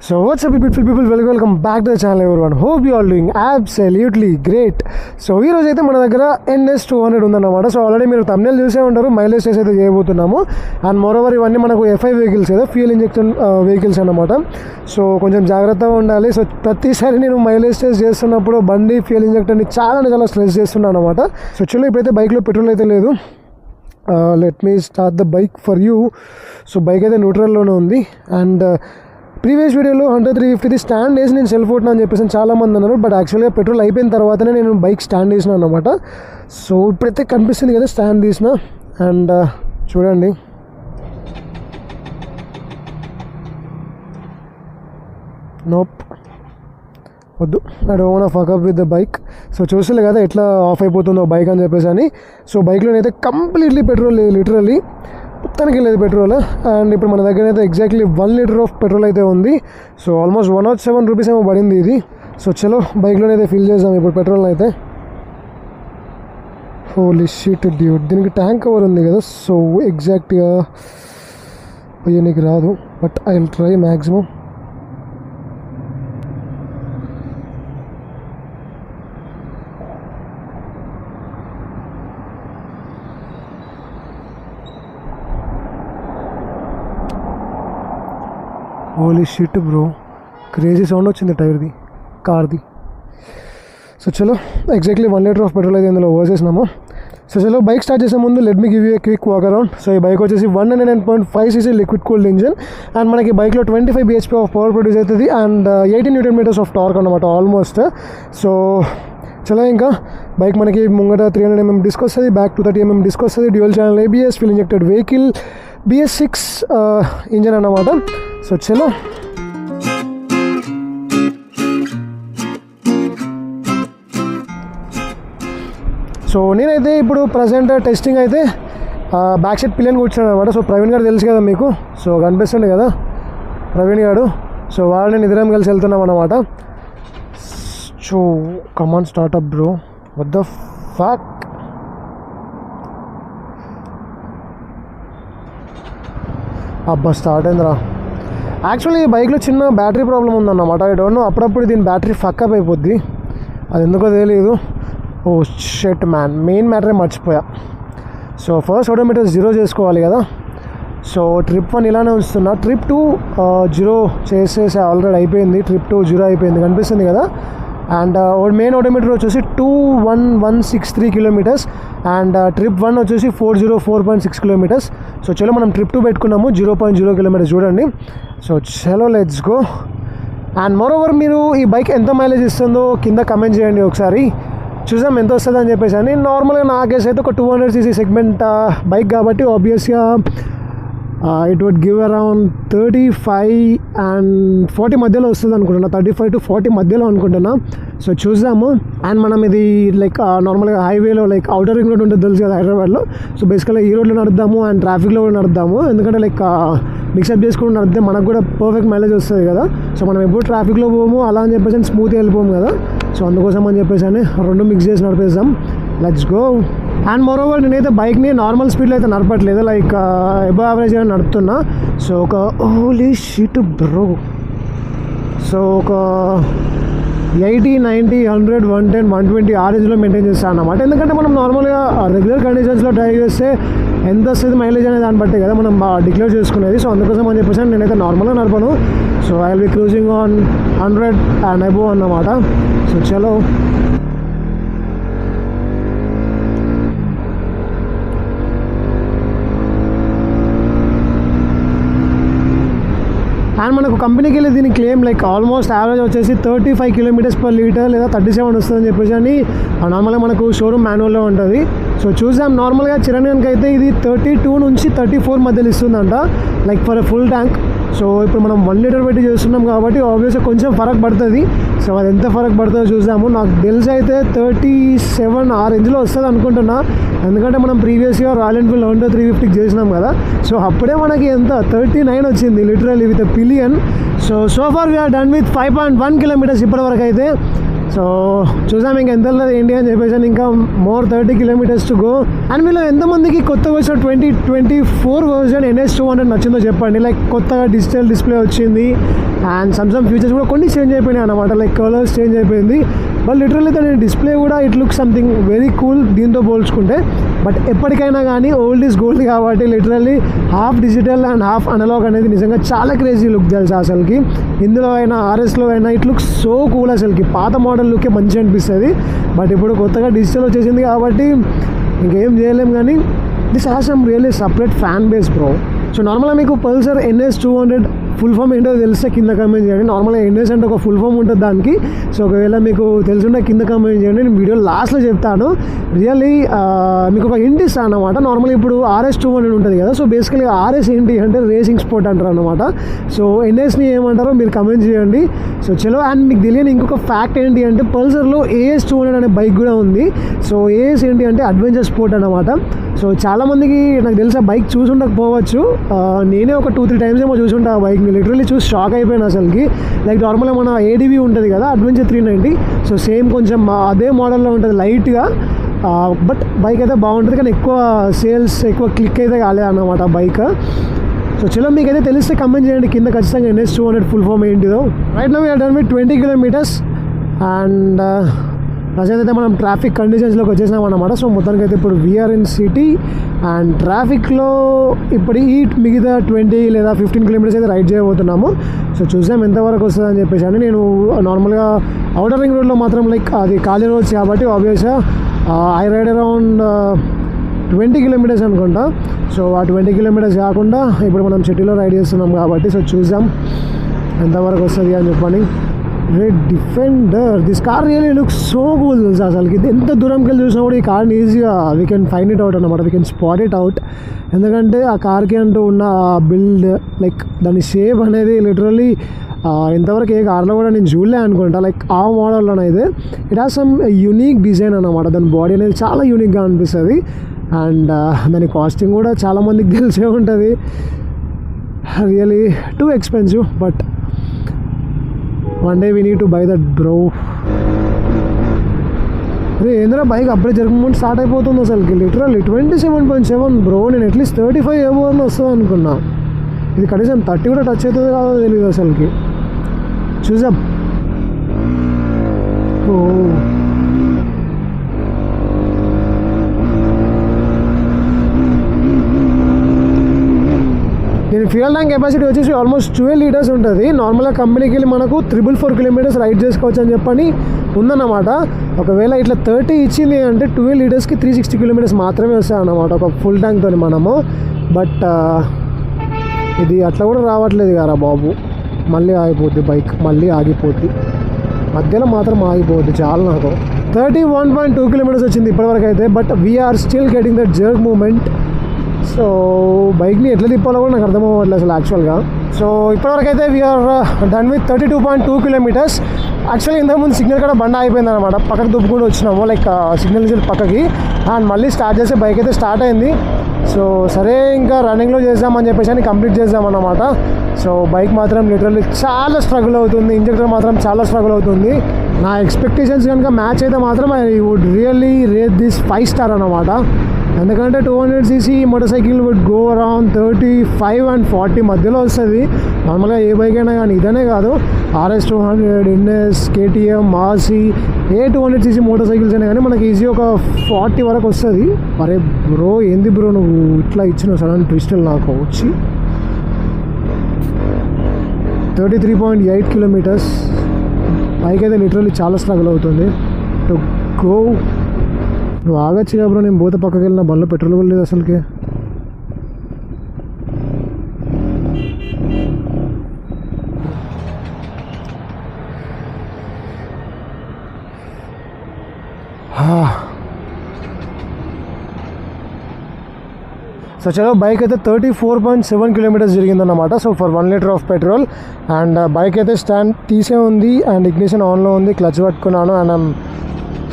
So what's up beautiful people, welcome back to the channel everyone. Hope you all doing absolutely great. So ఈ రోజు అయితే మన దగ్గర NS 200 ఉందన్నమాట. So already మీరు thumbnail చూసే ఉంటారు, మైలేజ్ టెస్ట్ అయితే చేయబోతున్నాము. అండ్ మోరోవర్ ఇవన్నీ మనకు FI వెహికల్స్ కదా, ఫ్యూయల్ ఇంజెక్షన్ వెహికల్స్ అన్నమాట. సో కొంచెం జాగ్రత్తగా ఉండాలి. సో ప్రతిసారి నేను మైలేజ్ టెస్ట్ చేస్తున్నప్పుడు బండి ఫ్యూయల్ ఇంజెక్టర్ని చాలా స్ట్రెస్ చేస్తున్నాను అనమాట. సో యాక్చువల్లీ ఇప్పుడైతే బైక్లో పెట్రోల్ అయితే లేదు. Let me start the bike for you. So bike అయితే న్యూట్రల్లోనే ఉంది. అండ్ ప్రీవియస్ వీడియోలో 100-350 స్టాండ్ వేసి నేను సెల్ఫ్ కొట్టినా అని చెప్పేసి చాలామంది అన్నారు. బట్ యాక్చువల్గా పెట్రోల్ అయిపోయిన తర్వాతనే నేను బైక్ స్టాండ్ వేసినా అనమాట. సో ఇప్పుడైతే కనిపిస్తుంది కదా స్టాండ్ తీసిన. అండ్ చూడండి, నోప్ వద్దు, I don't want fuck up with the bike. So చూస్తలే కదా ఎట్లా ఆఫ్ అయిపోతుందో బైక్ అని చెప్పేసి అని. సో బైక్లోనైతే కంప్లీట్లీ పెట్రోల్ లేదు, లిటరల్లీ మొత్తానికి లేదు పెట్రోల్. అండ్ ఇప్పుడు మన దగ్గర అయితే ఎగ్జాక్ట్లీ 1 లీటర్ ఆఫ్ పెట్రోల్ అయితే ఉంది. సో ఆల్మోస్ట్ 107 రూపీస్ ఏమో పడింది ఇది. సో చలో బైక్లోనే అయితే ఫిల్ చేద్దాం ఇప్పుడు పెట్రోల్ అయితే. హోలీ షిట్ డ్యూడ్, దీనికి ట్యాంక్ కవర్ ఉంది కదా. సో ఎగ్జాక్ట్గా నీకు రాదు, but I will try maximum. Holy shit bro, crazy sound వచ్చింది టైర్ది, కార్ది. సో చలో ఎగ్జాక్ట్లీ 1 లీటర్ ఆఫ్ పెట్రోల్ అయితే ఇందులో పోసేసినాము. సో చలో బైక్ స్టార్ట్ చేసే ముందు let me give you A quick walk around. So ఈ బైక్ వచ్చేసి 199.5cc liquid cooled engine. And మనకి బైక్లో 25 bhp ఆఫ్ పవర్ ప్రొడ్యూస్ అవుతుంది. అండ్ 18 Nm ఆఫ్ టార్క్ అనమాట ఆల్మోస్ట్. సో చలో ఇంకా బైక్ మనకి ముంగట 300 mm డిస్క్ వస్తుంది, బ్యాక్ 230 mm డిస్క్ వస్తుంది, dual channel ABS, full injected vehicle, BS6 engine అన్నమాట. సో చలో సో నేనైతే ఇప్పుడు ప్రజెంట్ టెస్టింగ్ అయితే బ్యాక్ సైడ్ పిల్లలు కూర్చున్నాను అనమాట. సో ప్రవీణ్ గారు తెలుసు కదా మీకు, సో కనిపిస్తుంది కదా ప్రవీణ్ గారు. సో వాళ్ళు నేను ఇద్దరం కలిసి వెళ్తున్నాం అనమాట. So come on startup bro, what the fuck. అబ్బా స్టార్ట్ అయిందిరా. యాక్చువల్లీ ఈ బైక్లో చిన్న బ్యాటరీ ప్రాబ్లం ఉందన్నమాట. ఐ డోంట్ నో, అప్పుడప్పుడు దీని బ్యాటరీ ఫక్ అప్ అయిపోద్ది, అది ఎందుకో తెలియదు. ఓ షెట్ మ్యాన్, మెయిన్ మ్యాటరే మర్చిపోయా. సో ఫస్ట్ ఓడోమీటర్ 0 చేసుకోవాలి కదా. సో ట్రిప్ 1 ఇలానే ఉంచుతున్నా. ట్రిప్ 2 0 చేసేసి ఆల్రెడీ అయిపోయింది. ట్రిప్ 2 0 అయిపోయింది, కనిపిస్తుంది కదా. అండ్ మెయిన్ ఓడోమీటర్ వచ్చేసి 21163 కిలోమీటర్స్. అండ్ ట్రిప్ 1 వచ్చేసి 404.6 కిలోమీటర్స్. సో చలో మనం ట్రిప్ 2 పెట్టుకున్నాము 0.0 కిలోమీటర్స్ చూడండి. సో చలో లెట్స్ గో. అండ్ మోరోవర్ మీరు ఈ బైక్ ఎంత మైలేజ్ ఇస్తుందో కింద కమెంట్ చేయండి ఒకసారి, చూసాం ఎంత వస్తుంది అని చెప్పేసి అని. నార్మల్గా నా కేసు అయితే ఒక 200cc సెగ్మెంట్ బైక్ కాబట్టి ఆబ్వియస్గా it would give around 35 and 40 మధ్యలో వస్తుంది అనుకుంటున్నా, 35 to 40 మధ్యలో అనుకుంటున్నా. సో చూద్దాము. అండ్ మనం ఇది లైక్ నార్మల్గా హైవేలో లైక్ అవుటర్ రింగ్ రోడ్ ఉంటుంది తెలుసు కదా హైదరాబాద్లో. సో బేసికల్గా ఈ రోడ్లో నడుద్దాము అండ్ ట్రాఫిక్లో కూడా నడుద్దాము, ఎందుకంటే లైక్ మిక్సప్ చేసుకుని నడితే మనకు కూడా పర్ఫెక్ట్ మైలేజ్ వస్తుంది కదా. సో మనం ఎప్పుడు ట్రాఫిక్లో పోము అలా అని చెప్పేసి స్మూత్గా వెళ్ళిపోము కదా. సో అందుకోసం అని చెప్పేసి అని 2 మిక్స్ చేసి నడిపేద్దాం. Let's go. అండ్ మోరోవర్ నేనైతే బైక్ని నార్మల్ స్పీడ్లో అయితే నడపట్లేదు, లైక్ అబవ్ యావరేజ్ గా నడుపుతున్నా. సో ఒక హోలీ షిట్ బ్రో, సో ఒక 80, 90, 100, 110, 120 ఆ రేంజ్లో మెయింటైన్ చేస్తాను అన్నమాట. ఎందుకంటే మనం నార్మల్గా రెగ్యులర్ కండిషన్స్లో డ్రైవ్ చేస్తే ఎంత వస్తుంది మైలేజ్ అనేది దాన్ని బట్టే కదా మనం డిక్లేర్ చేసుకునేది. సో అందుకోసం అని చెప్పేసి నేనైతే నార్మల్గా నడపను. So I will be cruising on 100 and above అన్నమాట. సో చలో. అండ్ మనకు కంపెనీకి వెళ్ళి దీని క్లెయిమ్ లైక్ ఆల్మోస్ట్ యావరేజ్ వచ్చేసి 35 km/L లేదా 37 వస్తుందని చెప్పేసి అని నార్మల్గా మనకు షోరూమ్ మాన్యువల్లో ఉంటుంది. సో చూసాం నార్మల్గా చిరణ్కి అయితే ఇది 32 నుంచి 34 మధ్యలో ఇస్తుందంట, like for a full tank. So ఇప్పుడు మనం 1 లీటర్ పెట్టి చేస్తున్నాం కాబట్టి ఆబ్వియస్గా కొంచెం ఫరక్ పడుతుంది. సో అది ఎంత ఫరక్ పడుతుందో చూసాము. నాకు తెలిసి అయితే 37 ఆ రేంజ్లో వస్తుంది అనుకుంటున్నా, ఎందుకంటే మనం ప్రీవియస్గా రాయల్ ఎన్ఫీల్డ్ 350 చేసినాం కదా. సో అప్పుడే మనకి ఎంత 39 వచ్చింది literally with pillion. So far we're done with 5.1 kilometers ఇప్పటివరకు అయితే. సో చూసాం ఇంకా ఎంత వెళ్ళదు ఏంటి అని చెప్పేసి, ఇంకా more 30 kilometers to go. And మీలో ఎంతమందికి కొత్తగా వచ్చిన 2024 వర్జన్ NS 200 నచ్చిందో చెప్పండి. లైక్ కొత్తగా డిజిటల్ డిస్ప్లే వచ్చింది, అండ్ సమ్ ఫీచర్స్ కూడా కొన్ని చేంజ్ అయిపోయినాయి అనమాట, లైక్ కలర్స్ చేంజ్ అయిపోయింది. బట్ లిటరల్లీ దాని డిస్ప్లే కూడా it look something very cool దీంతో పోల్చుకుంటే. బట్ ఎప్పటికైనా కానీ ఓల్డ్ ఈజ్ గోల్డ్ కాబట్టి literally half digital and half analogue అనేది నిజంగా చాలా క్రేజీ లుక్ తెలుసు అసలుకి. ఇందులో అయినా ఆర్ఎస్లో అయినా ఇట్ లుక్ సో కూల్ అసలుకి. పాత మోడల్ లుకే మంచిగా అనిపిస్తుంది. బట్ ఇప్పుడు కొత్తగా డిజిటల్ వచ్చేసింది కాబట్టి ఇంకేం చేయలేం. కానీ this has some really separate fan base bro. So నార్మల్గా మీకు పల్సర్ NS200 ఫుల్ ఫామ్ ఏంటో తెలిస్తే కింద కమెంట్ చేయండి. నార్మల్గా NS అంటే ఒక ఫుల్ ఫామ్ ఉంటుంది దానికి. సో ఒకవేళ మీకు తెలుసుంటే కింద కమెంట్ చేయండి, నేను వీడియో లాస్ట్లో చెప్తాను. రియల్లీ మీకు ఒక హింట్ ఇస్తాను అనమాట. నార్మల్గా ఇప్పుడు RS200 ఉంటుంది కదా, సో బేసికలీ RS ఏంటి అంటే రేసింగ్ స్పోర్ట్ అంటారు అనమాట. సో NSని ఏమంటారో మీరు కమెంట్ చేయండి. సో చలో. అండ్ మీకు తెలియని ఇంకొక ఫ్యాక్ట్ ఏంటి అంటే పల్సర్లో AS200 అనే బైక్ కూడా ఉంది. సో AS ఏంటి అంటే అడ్వెంచర్ స్పోర్ట్ అనమాట. సో చాలామందికి నాకు తెలిసి ఆ బైక్ చూసి ఉండకపోవచ్చు. నేనే ఒక 2-3 టైమ్స్ ఏమో చూసుంటా ఆ బైక్ని. లిటరల్లీ చూసి షాక్ అయిపోయాను అసలుకి. లైక్ నార్మల్గా మన ADV ఉంటుంది కదా అడ్వెంచర్ 390, సో సేమ్ కొంచెం అదే మోడల్లో ఉంటుంది లైట్గా. బట్ బైక్ అయితే బాగుంటుంది, కానీ ఎక్కువ సేల్స్ ఎక్కువ క్లిక్ అయితే కాలేదన్నమాట ఆ బైక్. సో చలో మీకైతే తెలిస్తే కమెంట్ చేయండి కింద ఖచ్చితంగా NS200 ఫుల్ ఫామ్ ఏంటిదో. Right now we're done with 20 kilometers and present అయితే మనం ట్రాఫిక్ కండిషన్స్లోకి వచ్చేసాం అన్నమాట. సో మొత్తానికి అయితే ఇప్పుడు వీఆర్ ఇన్ సిటీ అండ్ ట్రాఫిక్లో ఇప్పుడు మిగతా 20 లేదా 15 kilometers అయితే రైడ్ చేయబోతున్నాము. సో చూసాం ఎంతవరకు వస్తుందని చెప్పేసి. అని నేను నార్మల్గా అవుటర్ రింగ్ రోడ్లో మాత్రం లైక్ అది ఖాళీ రోడ్స్ కాబట్టి ఆబ్వియస్గా ఐ రైడ్ అరౌండ్ 20 kilometers అనుకుంటా. సో ఆ 20 kilometers కాకుండా ఇప్పుడు మనం సిటీలో రైడ్ చేస్తున్నాం కాబట్టి సో చూసాం ఎంతవరకు వస్తుంది అని చెప్పని. Red defender, this car really look so cool తెలుసు అసలుకి. ఎంత దూరంకి వెళ్ళి చూసినా కూడా ఈ కార్ని ఈజీగా we can find it out అనమాట, we can spot it out. ఎందుకంటే ఆ కార్కి అంటూ ఉన్న బిల్డ్, లైక్ దాని షేప్ అనేది లిటరల్లీ ఇంతవరకు ఏ కార్లో కూడా నేను చూడలే అనుకుంటా. లైక్ ఆ మోడల్లోనైతే it has some unique design అనమాట. దాని బాడీ అనేది చాలా యూనిక్గా అనిపిస్తుంది. అండ్ దాని కాస్టింగ్ కూడా చాలామందికి తెలిసే ఉంటుంది. Really too expensive, but one day we need to buy that bro. అరే ఏంద్రా బైక్ అప్పుడే జరగకుండా స్టార్ట్ అయిపోతుంది అసలుకి. Literally 27.7 bro. నేను అట్లీస్ట్ 35 ఏమో అని వస్తుంది అనుకున్నా. ఇది కనీసం 30 కూడా టచ్ అవుతుంది కాదో తెలియదు అసలుకి. చూసాం. ఓ దీని ఫ్యూయల్ ట్యాంక్ కెపాసిటీ వచ్చేసి ఆల్మోస్ట్ 12 liters ఉంటుంది. నార్మల్గా కంపెనీకి వెళ్ళి మనకు 444 kilometers రైడ్ చేసుకోవచ్చు అని చెప్పని ఉందన్నమాట. ఒకవేళ ఇట్లా 30 ఇచ్చింది అంటే 12 litersకి 360 kilometers మాత్రమే వస్తాయి అన్నమాట ఒక ఫుల్ ట్యాంక్తో మనము. బట్ ఇది అట్లా కూడా రావట్లేదు కదా బాబు. మళ్ళీ ఆగిపోద్ది బైక్, మళ్ళీ ఆగిపోద్ది మధ్యలో మాత్రం ఆగిపోద్ది. చాలా నాకు 31.2 kilometers వచ్చింది ఇప్పటివరకు అయితే. But we're still getting that jerk movement. So బైక్ని ఎట్లా తిప్పాలో కూడా నాకు అర్థం అవ్వట్లేదు అసలు యాక్చువల్గా. సో ఇప్పటివరకు అయితే we're done with 32.2 kilometers. Actually ఇంతకుముందు సిగ్నల్ కూడా బండ అయిపోయింది అనమాట. పక్కకు దుప్పుకుంటూ వచ్చినాము లైక్ సిగ్నల్ నుంచి పక్కకి. అండ్ మళ్ళీ స్టార్ట్ చేస్తే బైక్ అయితే స్టార్ట్ అయింది. సో సరే ఇంకా రన్నింగ్లో చేద్దామని చెప్పేసి అని కంప్లీట్ చేద్దామన్నమాట. సో బైక్ మాత్రం లిటరల్లీ చాలా స్ట్రగుల్ అవుతుంది. ఇంజెక్టర్ మాత్రం చాలా స్ట్రగుల్ అవుతుంది. నా ఎక్స్పెక్టేషన్స్ కనుక మ్యాచ్ అయితే మాత్రం I would really rate this 5 star అనమాట. ఎందుకంటే 200cc motor cycle would go around 35 and 40 మధ్యలో వస్తుంది నార్మల్గా ఏ బైక్ అయినా. కానీ ఇదనే కాదు, RS200, NS, KTM, RC, ఏ 200cc మోటార్ సైకిల్స్ అయినా కానీ మనకి ఈజీ ఒక 40 వరకు వస్తుంది. అరే బ్రో ఏంది బ్రో నువ్వు ఇట్లా ఇచ్చిన సడన్ ట్విస్టులు నాకు వచ్చి. 33.8 kilometers. బైక్ అయితే లిటరల్లీ చాలా స్ట్రగుల్ అవుతుంది టు గో. నువ్వు ఆగచ్చు కదా బ్రో, నేను పోతే పక్కకి వెళ్ళిన బండ్లో పెట్రోల్ కూడా లేదు అసలుకి. సో చలో బైక్ అయితే 34.7 kilometers జరిగిందన్నమాట. So for 1 liter of petrol. And bike అయితే స్టాండ్ తీసే ఉంది అండ్ ఇగ్నిషన్ ఆన్లో ఉంది. క్లచ్ పట్టుకున్నాను and I'm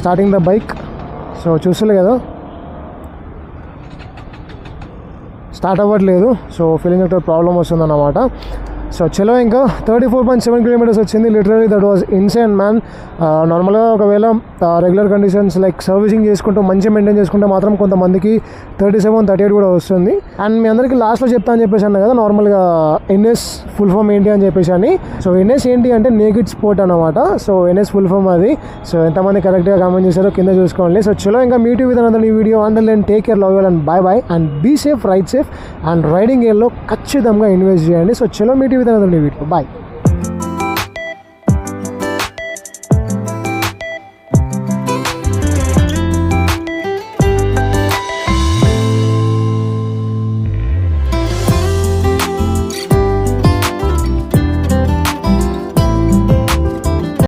starting the bike. So చూస్తలే కదా స్టార్ట్ అవ్వట్లేదు. సో ఫీలింగ్ ప్రాబ్లం వస్తుందన్నమాట. సో చలో ఇంకా 34.7 కిలోమీటర్స్ వచ్చింది. Literally that was insane man. నార్మల్గా ఒకవేళ రెగ్యులర్ కండిషన్స్ లైక్ సర్వీసింగ్ చేసుకుంటూ మంచిగా మెయింటైన్ చేసుకుంటే మాత్రం కొంతమందికి 37-38 కూడా వస్తుంది. అండ్ మీ అందరికీ లాస్ట్లో చెప్తా అని చెప్పేసి అన్న కదా నార్మల్గా ఎన్ఎస్ ఫుల్ ఫామ్ ఏంటి అని చెప్పేసి అని. సో ఎన్ఎస్ ఏంటి అంటే నేకిడ్ స్పోర్ట్ అనమాట. సో ఎన్ఎస్ ఫుల్ ఫామ్ అది. సో ఎంతమంది కరెక్ట్గా కామెంట్ చేశారో కింద చూసుకోండి. సో చలో ఇంకా meet with another video. And then take care, love you and bye and be safe, ride safe and riding గేర్లో ఖచ్చితంగా ఇన్వెస్ట్ చేయండి. సో చలో meet with another video. Bye.